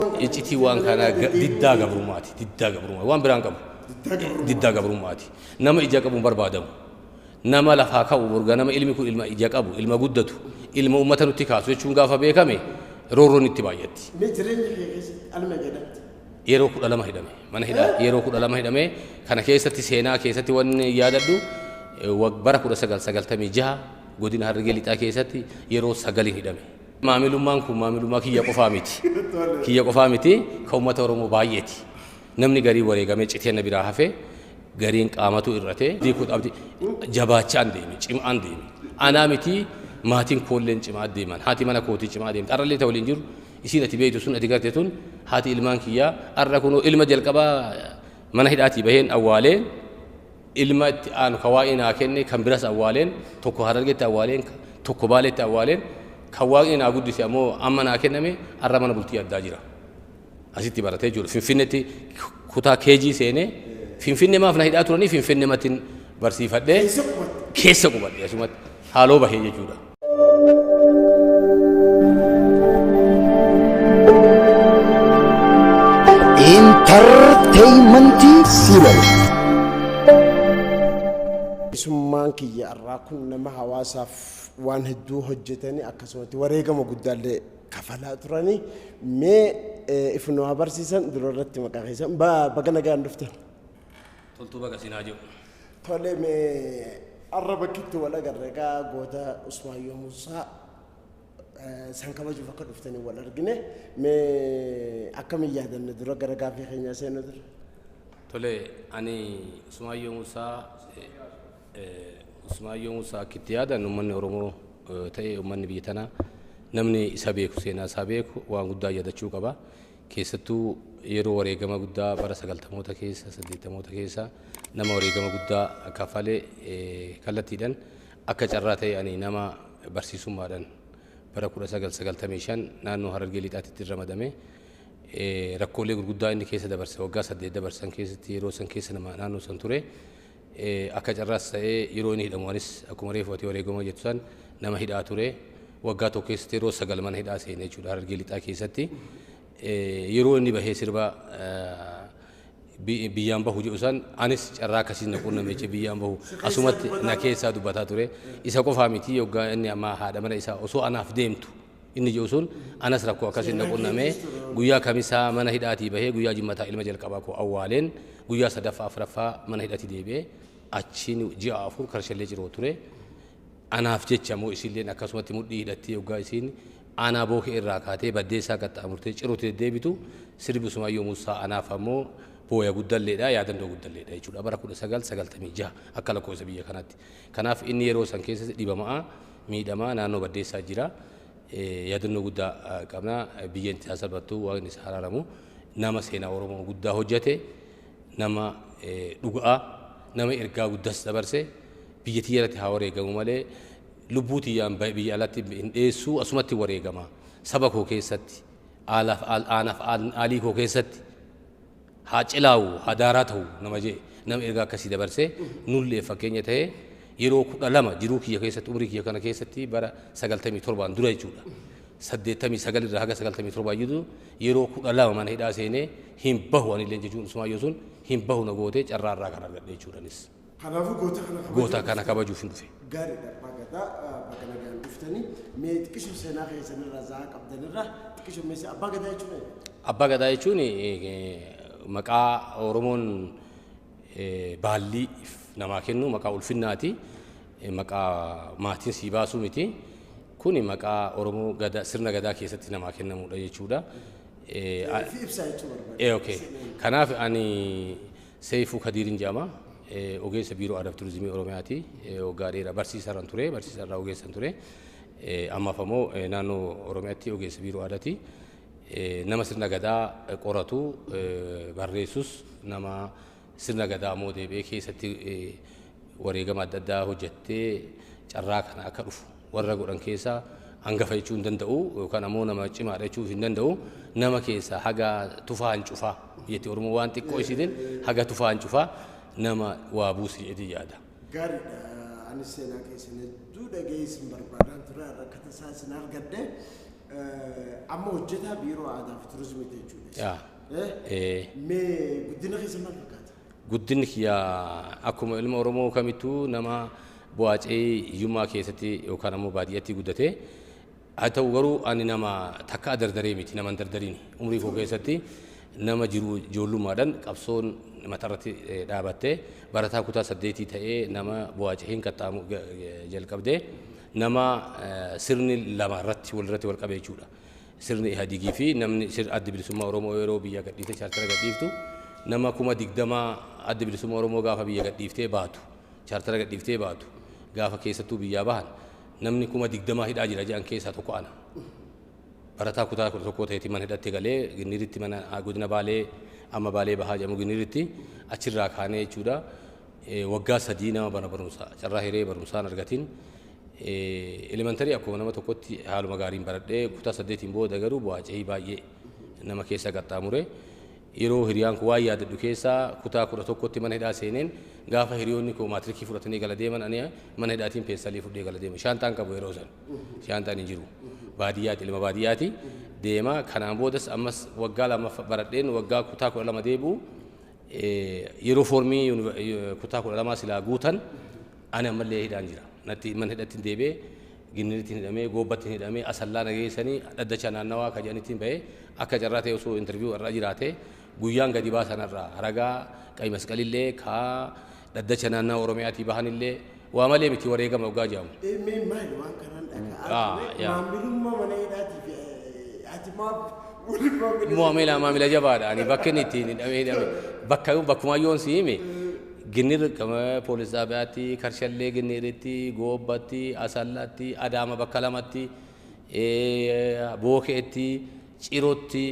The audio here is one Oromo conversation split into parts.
Iccitii waan kana diddaa gabrummaati waan biraan qabu diddaa gabrummaati nama ija qabuun barbaadamu nama lafaa ka'u burga nama ilmi kun ilma ija qabu ilma guddatu ilma ummata nutti kaasu jechuun gaafa beekame roorroon itti baay'atti. Yeroo 12 hidhame mana hidhaa yeroo 12 hidhame kana keessatti seenaa keessatti wanni yaadadhu bara 1996 godina Harargee lixaa keessatti yeroo 9 hidhame. Maamilummaan kun maamilummaa kiyya qofaa miti ka uummata Oromoo baay'eeti. Namni garii wareegamee citeen na biraa hafee gariin qaamatu irratee diikuudhaaf jabaachaan deeme cimaan deeme. Anaa miti maatiin koolleen cimaa deeman haati mana kootii cimaa deemte arrallee ta'u waliin jiru isiin ati beeytu sun ati garte tun haati ilmaan kiyyaa arra kunoo ilma jalqabaa mana hidhaatii baheen awwaaleen ilma itti aanu kawaa'ii naa kenne kan biras awwaaleen tokko Harargeetti awwaaleen tokko Baaleetti awwaaleen kawaa'ii naa guddise ammoo amma naa kenname arra mana bultii addaa jira. Asitti baratee jiru Finfinneetti kutaa keejii seenee Finfinnee maaf na hidhaa turanii Finfinnee matiin barsiifadhee keessa qubadhe asumatti haaloo bahee jechuudha. Entertainment Serial. Isummaan kiyya irraa kun nama hawaasaaf waan hedduu hojjetanii akkasumatti wareegama guddaallee kafalaa turanii mee ifnoo barsiisan durarratti maqaa keessan baga nagaan dhuftan. Toltuu baga sinaa jiru. Tole mee arraba kittu wal agarreegaa goota Usmaayyoo Muusaa san kabajuuf akka dhuftanii wal argine mee akkamiin yaadanne dura gara gaaffii keenyaa seenuu dura. Tole ani Usmaayyoo Muusaa kitti yaadan uummanni Oromoo ta'ee uummanni biyya tanaa namni isa beeku seenaa isaa beeku waan guddaa yaadachuu qaba. Keessattuu yeroo wareegama guddaa bara 90moota keessa 80moota keessa nama wareegama guddaa kafalee kallattiidhaan akka carraa ta'e ani nama barsiisummaadhaan bara 1995 naannoo Harargee lixaatti ramadame rakkoolee gurguddaa inni keessa dabarse waggaa 8 dabarsan keessatti yeroo san keessa nama naannoo san ture akka carraas ta'ee yeroo inni hidhamu anis akkuma reefu ati wareegama jettu san nama hidhaa ture waggaa tokko keessatti yeroo 9 mana hidhaa seenee jechuudha Harargee lixaa keessatti yeroo inni bahee sirba biyyaan bahu jedhu san anis carraa akkasiin na quunname jechuudha biyyaan bahu asumatti na keessaa dubbataa ture isa qofaa miti yoggaa inni amma haadha mana isaa osoo anaaf deemtu inni jedhu sun anas rakkoo akkasiin na quunname guyyaa kamisaa mana hidhaatii bahee guyyaa jimmataa ilma jalqabaa koo awwaaleen guyyaa sadaffaa afuraffaa mana hidhaatii deebi'ee achiin ji'a 4 karshallee jiroo ture anaaf jecha moo isilleen akkasumatti mudhii hidhattee yoggaa isiin aanaa bookee irraa kaatee baddeessaa qaxxaamurtee ciruutti deebitu sirbi Usmaayyoo Muusaa anaaf ammoo booya guddalleedha yaadannoo guddalleedha jechuudha bara 1996 akka lakkoofsa biyya kanaatti. Kanaaf inni yeroo san keessatti dhibamaa miidhamaa naannoo baddeessaa jira yaadannoo guddaa qabna biyyeen isaa salphattuu waaqni isaa araaramu nama seenaa Oromoo guddaa hojjete nama dhugaa nama ergaa guddaas dabarse biyya tiyyaatti haa wareegamu malee lubbuutiyyaan biyya alatti hin dheessuu asumatti wareegama saba koo keessatti aanaaf aalii koo keessatti haa cilaawu haa daaraa ta'u nama jee nama ergaa akkasii dabarsee nullee fakkeenya ta'ee yeroo 12 jiruu kiyya keessatti umrii kiyya kana keessatti bara 97 dura jechuudha 89 irraa haga 97 jiru yeroo 12 mana hidhaa seenee hin bahu anillee jechuun Usmaayyoo sun hin bahu na gootee carraa irraa kan argadhe jechuudhanis. Kanaafuu goota kana kabajuuf hin dhufe. Gaariidha bagadaa bakka nagaan dhuftanii mee xiqqishuu seenaa keessanirraa zaa qabdanirraa xiqqishuu meeshaa abbaa gadaa jechuudha. Abbaa gadaa jechuun maqaa Oromoon baallii namaa kennu maqaa ulfinnaati maqaa maatiin sii baasuu miti kun maqaa Oromoo gadaa sirna gadaa keessatti namaa kennamudha jechuudha. Ibsaa jechuudha. Kanaaf ani Seifuu Kadiirin jedhama. Ogeessa biiroo aadaa fi turizimii Oromiyaati waggaa dheeraa barsiisarran ture barsiisarraa ogeessan ture ammaaf ammoo naannoo Oromiyaatti ogeessa biiroo aadaati nama sirna gadaa qoratu barreessus nama sirna gadaa ammoo deebi'ee keessatti wareegama adda addaa hojjettee carraa kana akka dhufu warra godhan keessaa hangafa jechuu hin danda'u yookaan ammoo nama cimaadha jechuu hin danda'u nama keessaa haga tufaa hin cufaa jetti Oromoo waan xiqqoo isiitiin haga tufaa hin cufaa nama waa buusii jedhee yaada. Gaariidha. Ani seenaa keessan hedduu dhageessin barbaadan ture akka tasaa isin argadde أما وجدها بيرو عادة في توريزم تيجون. مي قدنا خيس ما بكات. قدنك يا أكمل المورمو كميتو نما بواج يوما كيستي يوكان مبادياتي قدته. أتو غرو أني نما تكا دردريميتي نما دردريني عمري فوق كيستي نما جولو مادن كابسون مترتي دابته برتا كوتا سديتي تأي نما بواجهين كتامو جل كبده نما سرني لما رت والكبه جودا سرني هديجي في نمني سر أدي بالسما رومو يرو بيا كديته شارتر كديفتو نما كوما ديقدما أدي بالسما رومو غافا بيا كديفته باتو شارتر كديفته باتو غافا كيستو بيا بان نمني كوما ديقدما هيد أجرا جان كيسا توكو أنا برتا كوتا توكو تهتي من هيد أتغالي غنيرتي من أقودنا بالي أما بالي بحاجة مغنيرتي أشرا خانه جودا وقا سدينا بنا برمسا شراهيري برمسا نرغتين elementary akkuma nama tokkotti haaluma gaariin baradhee kutaa 8 booda garuu bu'aacee baay'ee nama keessa qaxxaamure yeroo hiriyaan koo waan yaadadhu keessa kutaa 11tti mana hidhaa seeneen gaafa hiriyoonni koo maatirikii fudhatanii gala deeman ani mana hidhaatiin peessalii fudhee gala deema shaantaan qabu yeroo san shaantaan hin jiru baadiyyaati ilma baadiyyaati deema kanaan boodas ammas waggaa lama baradheen waggaa kutaa 12 deebi'u yeroo foormii kutaa 12 silaa guutan ani ammallee hidhaan jira natti man hidhatin deebe ginnitiin hidhamee goobbatiin hidhamee asallaa nageessanii dhaddacha naannawaa kajanitiin ba'ee akka carraa ta'e osoo interview irra jiraate guyyaan gadi baasanarraa ragaa qayi masqalillee kaa dhaddacha naannawaa oromiyaatii bahanillee waa malee miti wareegama waggaa jedhamu. Mee maali waan kanaan dhagaa maamilummaa mana hidhaatiif ati maaf maamila jabaadha ani bakka inni ittiin hidhamee bakkuma yoon si hime ginir kama polis daabati karshalle giniritti gobbatti asallatti adama bakkalamatti bookeetti cirotti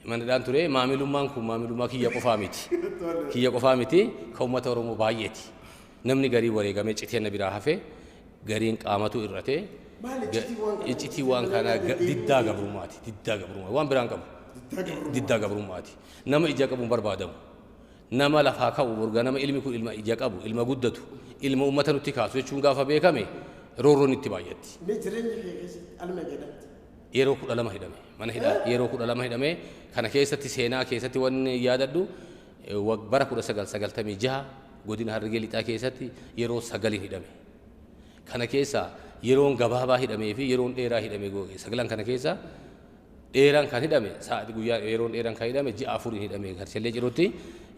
manadaan ture maamilummaan kun maamilummaa kiyya qofaa miti ka ummata oromoo baay'eeti namni garii wareegamee citeen biraa hafe gariin qaamatu irrate iccitii waan kana diddaa gabrummaati waan biraan qabu diddaa gabrummaati nama ija qabuun barbaadamu nama lafaa ka'u burga nama ilmi kun ilma ija qabu ilma guddatu ilma ummata nutti kaasu jechuun gaafa beekame roorroon itti baay'atti. Yeroo 12 hidhame mana hidhaa yeroo 12 hidhame kana keessatti seenaa keessatti wanni yaadadhu bara 1996 godina Harargee lixaa keessatti yeroo 9 hidhame kana keessa yeroon gabaabaa hidhamee fi yeroon dheeraa hidhame sagalan kana keessa dheeraan kan hidhame sa'aatii guyyaa yeroon dheeraan kan hidhame ji'a 4 hidhame karshallee jirutti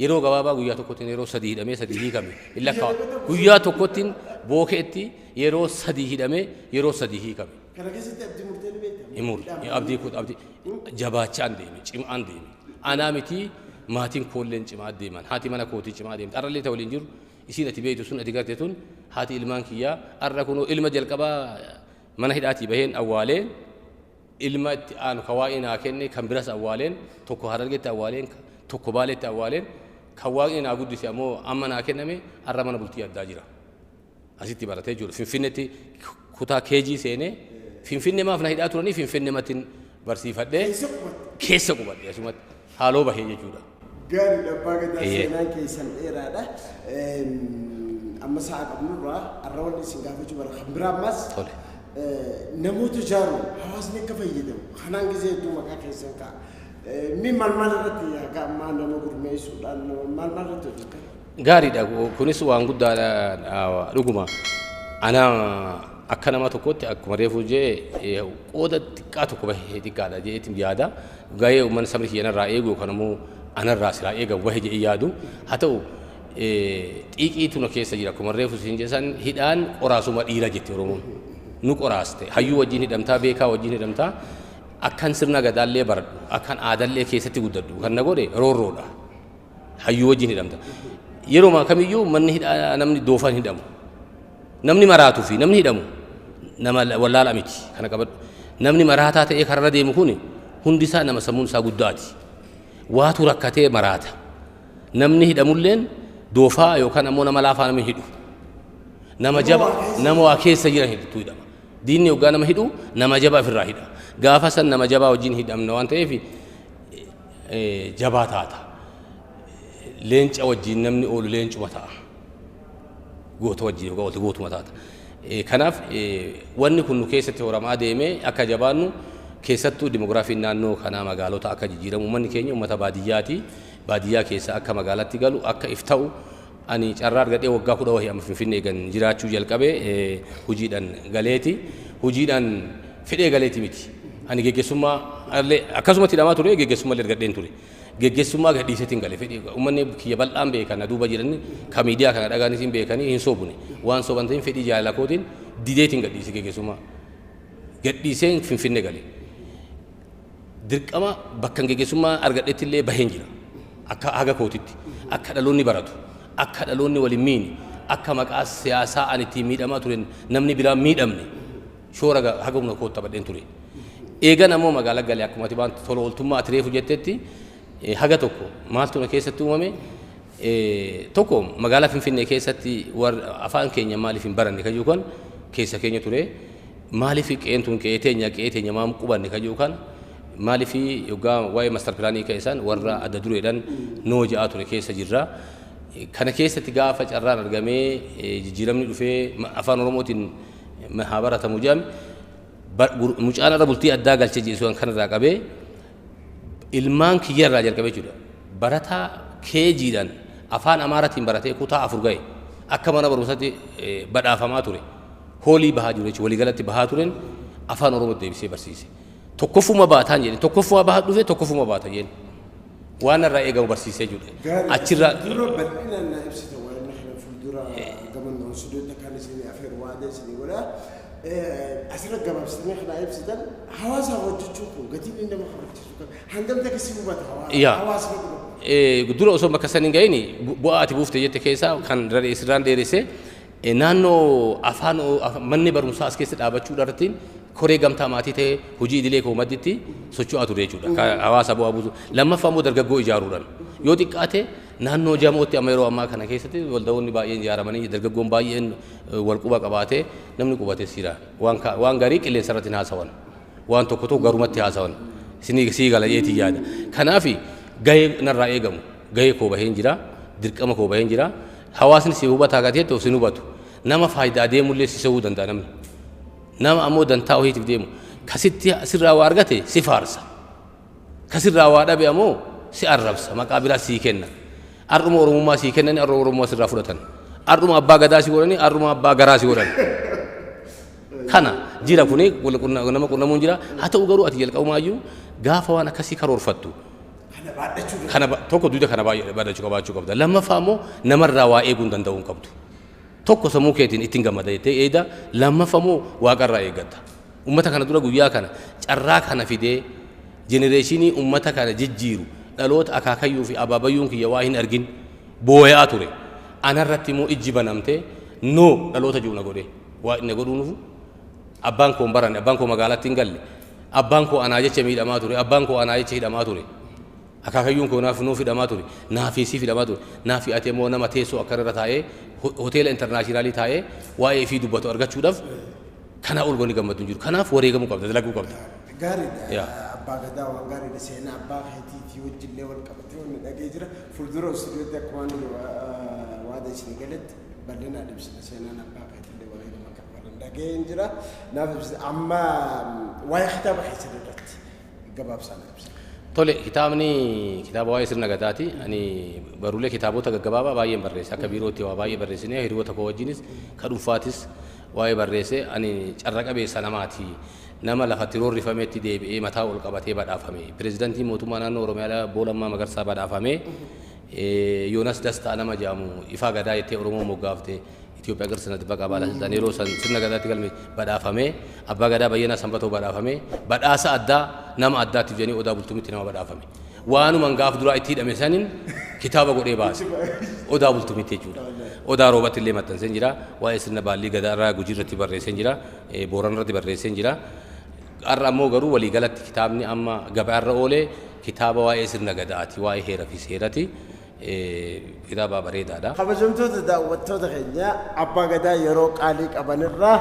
yeroo gabaabaa guyyaa tokkotti yeroo 3 hidhame 3 hiikame illa ka guyyaa tokkotti bookeetti yeroo 3 hidhame yeroo 3 hiikame kana keessatti abdii murteen beekama imur abdii jabaachaan deeme cimaan deeme anaa miti maatiin koolleen cimaa deeman haati mana kootii cimaa deemte arrallee ta'u waliin jiru isiin ati beeytu sun ati garte tun haati ilmaan kiyyaa arra kunoo ilma jalqabaa mana hidhaatii baheen awwaaleen ilma itti aanu kawaa'inaa kenne kan biras awwaaleen tokko Harargeetti awwaaleen tokko Baaleetti awwaaleen kan waaqinaa guddise ammoo amma naa kenname arra mana bultii addaa jira asitti baratee jiru Finfinneetti kutaa keejii seenee Finfinnee maaf na hidhaa turanii Finfinnee matiin barsiifadhee keessa qubadhe asumatti haaloo bahee jechuudha. Gaarii dhabbaa gadaa seenaan keessan dheeraadha. Amma sa'a qabnurraa arra wanni isin gaafachuu bara kan biraa ammas namoota ijaaru hawaasni akka fayyadamu kanaan gisee hedduu maqaa keessan ka'a. Mi maal irratti akka ammaa nama gurmeessuudhaan maal irratti hojjetan? Gaariidha kunis waan guddaadha dhuguma. Ana akka nama tokkotti akkuma reefu jee qooda xiqqaa tokko bahee xiqqaadha jeetiin yaada. Gahee uummanni sabni kiyyanarraa eegu yookaan immoo anarraa silaa eegamu bahee jee yaadu. Haa ta'u xiiqiitu na keessa jira akkuma reefu siin jeesan hidhaan qoraasuma dhiira jetti Oromoon. Nu qoraaste hayyuu wajjin hidhamtaa beekaa wajjin hidhamtaa akkan sirna gadaallee baradhu akkan aadallee keessatti guddadhu kan na godhe roorroodha hayyuu wajjin hidhamta yeroo kamiyyuu manni hidhaa namni doofan hidhamu namni maraatuu fi namni hidhamu nama wallaala miti kana qabadhu namni maraataa ta'ee karra deemu kun hundi isaa nama sammuun isaa guddaati waatu rakkatee maraata namni hidhamulleen doofaa yookaan ammoo nama laafaa namni hidhu nama jaba nama waa keessa jiran hidhatu hidhama diinni yookaan nama hidhu nama jaba ofirraa hidha gaafa san nama jabaa wajjin hidhamna waan ta'eef jabaa taata leenca wajjin namni oolu leencuma ta'a goota wajjin yookaan gootuma taata kanaaf wanni kun nu keessatti horamaa deemee akka jabaannu keessattuu dimogiraafiin naannoo kanaa magaalota akka jijjiiramu uummanni keenya uummata baadiyyaati. Baadiyyaa keessa akka magaalaatti galu akka ifta'u ani carraa argadhee waggaa 10 wahii amma Finfinnee gan jiraachuu jalqabee hojiidhaan galeeti. Hojiidhaan fedhee galeeti miti. Ani geggeessummaa akkasumatti hidhamaa ture geggeessummaa illee argadheen ture. Geggeessummaa gadhiiseetiin galee fedhii uummanni kiyya bal'aan beekan duuba jiranii ka miidiyaa kana dhagaanis hin beekanii hin soobune waan sooban ta'in fedhii jaalala kootiin dideetiin gadhiise geggeessummaa. Gadhiiseen Finfinnee galee. Dirqama bakka geggeessummaa argadheetti illee baheen jira. Akka haga kootitti akka dhaloonni baratu akka dhaloonni waliin miini akka maqaa siyaasaa ani ittiin miidhamaa ture namni biraan miidhamne shoora haga humna kootti taphadheen ture. Eegan ammoo magaalaa galee akkuma ati baan tola ooltummaa ati reefu jettetti haga tokko maaltu na keessatti uumame tokko magaalaa Finfinnee keessatti afaan keenya maaliif hin baranne kan yookaan keessa keenya ture maaliif qeentuun qe'ee teenya maam qubanne kan yookaan maaliif yookaan waa'ee master pilaanii keessan warra adda dureedhaan noo ja'a ture keessa jirra. Kana keessatti gaafa carraan argamee jijjiiramni dhufee afaan Oromootiin mahabaratamu jedhame mucaan irra bultii addaa galchee jechuun kanarraa qabee ilmaan kiyyarraa jalqabee jechuudha. Barataa keejiidhaan afaan Amaaraatiin baratee kutaa 4 ga'e akka mana barumsaatti badhaafamaa ture. Hoolii bahaa jiru jechuudha. Waliigalatti bahaa turen afaan Oromoo deebisee barsiise. Tokkoffuma baataan jedhe tokkoffuma bahaa dhufee tokkoffuma baata jedhe. Waan irraa eegamu barsiisee jechuudha. Achirraa dura bal'inaan na ibsite waan kana fuuldura gamannoon sudoota kan isin afeer waadee isin godha. Asirra gabaabsitanii kana ibsitan hawaasa hojjechuu kun gatiin inni nama hojjechuu kan hangam takasii hubata hawaasa dura osoo bakka saniin ga'ini bu'aa ati buufte jette keessaa kan sirraan dheeresse naannoo afaan manni barumsaa as keessa dhaabachuu irrattiin koree gamtaa maatii ta'ee hojii idilee koo madditti socho'aa ture jechuudha. Hawaasa bu'aa buusu lammaffaa immoo dargaggoo ijaaruudhaan yoo xiqqaate naannoo jamootti amma yeroo ammaa kana keessatti waldawoonni baay'een ijaaramanii dargaggoon baay'een wal quba qabaatee namni qubatee siira waan gaarii qilleensa irratti haasawan waan tokko tokko garumatti haasawan sii galayeetii yaada. Kanaaf gahee narraa eegamu gahee koo baheen jira dirqama koo baheen jira hawaasni si hubataa gateetti of sin hubatu nama faayidaa deemullee si sa'uu danda'a namni nama ammoo dantaa ho'iitiif deemu kasitti sirraa waa argate si faarsa kasirraa waa dhabe ammoo si arrabsa maqaa biraa sii kenna. Arruma Oromummaa sii kennani arruma Oromummaa sirraa fudhatan. Arruma abbaa gadaa si godhani arruma abbaa garaa si godhan. Kana jira kuni nama qunnamuun jira. Haa ta'u garuu ati jalqabumaayyuu gaafa waan akkasii karoorfattu. Kana tokko duuda kana baadhachuu qabaachuu qabda. Lammaffaa immoo namarraa waa eeguu hin danda'uu hin qabdu. Tokko sammuu keetiin ittiin gammada jettee eeda lammaffaa immoo waaqarraa eeggatta. Uummata kana dura guyyaa kana carraa kana fidee jenereeshinii uummata kana jijjiiru. Dhaloota akaakayyuu fi abaabayyuun kiyya waa hin argin booyaa ture. Anarratti immoo ijji banamtee noo dhaloota juuna godhee waa inni godhuu nufu abbaan koo hin baranne abbaan koo magaalaatti hin galle abbaan koo anaa jecha miidhamaa ture abbaan koo anaa jecha hidhamaa ture akaakayyuun koo naaf nuuf hidhamaa ture naafii siif hidhamaa ture naafi ati immoo nama teessoo akka irra taa'ee hoteela intarnaashinaалii taa'ee waa'ee fi dubbatu argachuudhaaf kanaa ol gooni gammadu jiru kanaaf wareegamuu qabda dalaguu qabda. Gaariidha. Abbaa gadaa waan gaariidha seenaa abbaa keetii wajjillee wal qabatee wanni dhagee jira fuuldura stuudiyootti akkuma waada isin galatti bal'inaan ibsina seenaan abbaa keetillee wareegama qaban dhagee jira naaf ibsite amma waa'ee kitaaba keessan irratti gabaabsaan ibsa. Tole kitaabni kitaaba waa'ee sirna gadaati ani baruulee kitaabota gaggabaabaa baay'een barreesse akka biirootti waa baay'ee barreessine hiriyoota koo wajjinis ka dhuunfaatis waa'ee barreesse ani carra qabeessa namaati. Nama lafatti roorrifameetti deebi'ee mataa ol qabatee badhaafame. Pireezidaantii mootummaa naannoo Oromiyaa Boolammaa Magarsaa badhaafame. Yoonas Dastaa nama jedhamu ifaa gadaa jettee Oromoo moggaafte Itoophiyaa garsanatti baqaa baalaasisan yeroo san sirna gadaatti galme badhaafame. Abbaa gadaa Bayyanaa Sanbatoo badhaafame. Badhaasa addaa nama addaatiif jedhanii odaa bultumitti nama badhaafame. Waanumaan gaaf duraa itti hidhame saniin kitaaba godhee baase. Odaa bultumitti jechuudha. Odaa roobatti illee maxxansee jira. Waa'ee sirna baallii gadaa irraa Gujii irratti barreessee jira. Booran irratti barreessee jira. Har'a ammoo garuu waliigalatti kitaabni amma gabaarra oolee kitaaba waa'ee sirna gadaati waa'ee heeraa fi seeraati kitaaba bareedaadha. Kabajamtoota daawwattoota keenya abbaa gadaa yeroo qaalii qabanirraa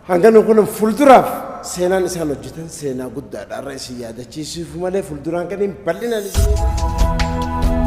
hangana kun fuulduraaf seenaan isaan hojjetan seenaa guddaadha irra isin yaadachiisuuf malee fuulduraan kan hin bal'inaan isin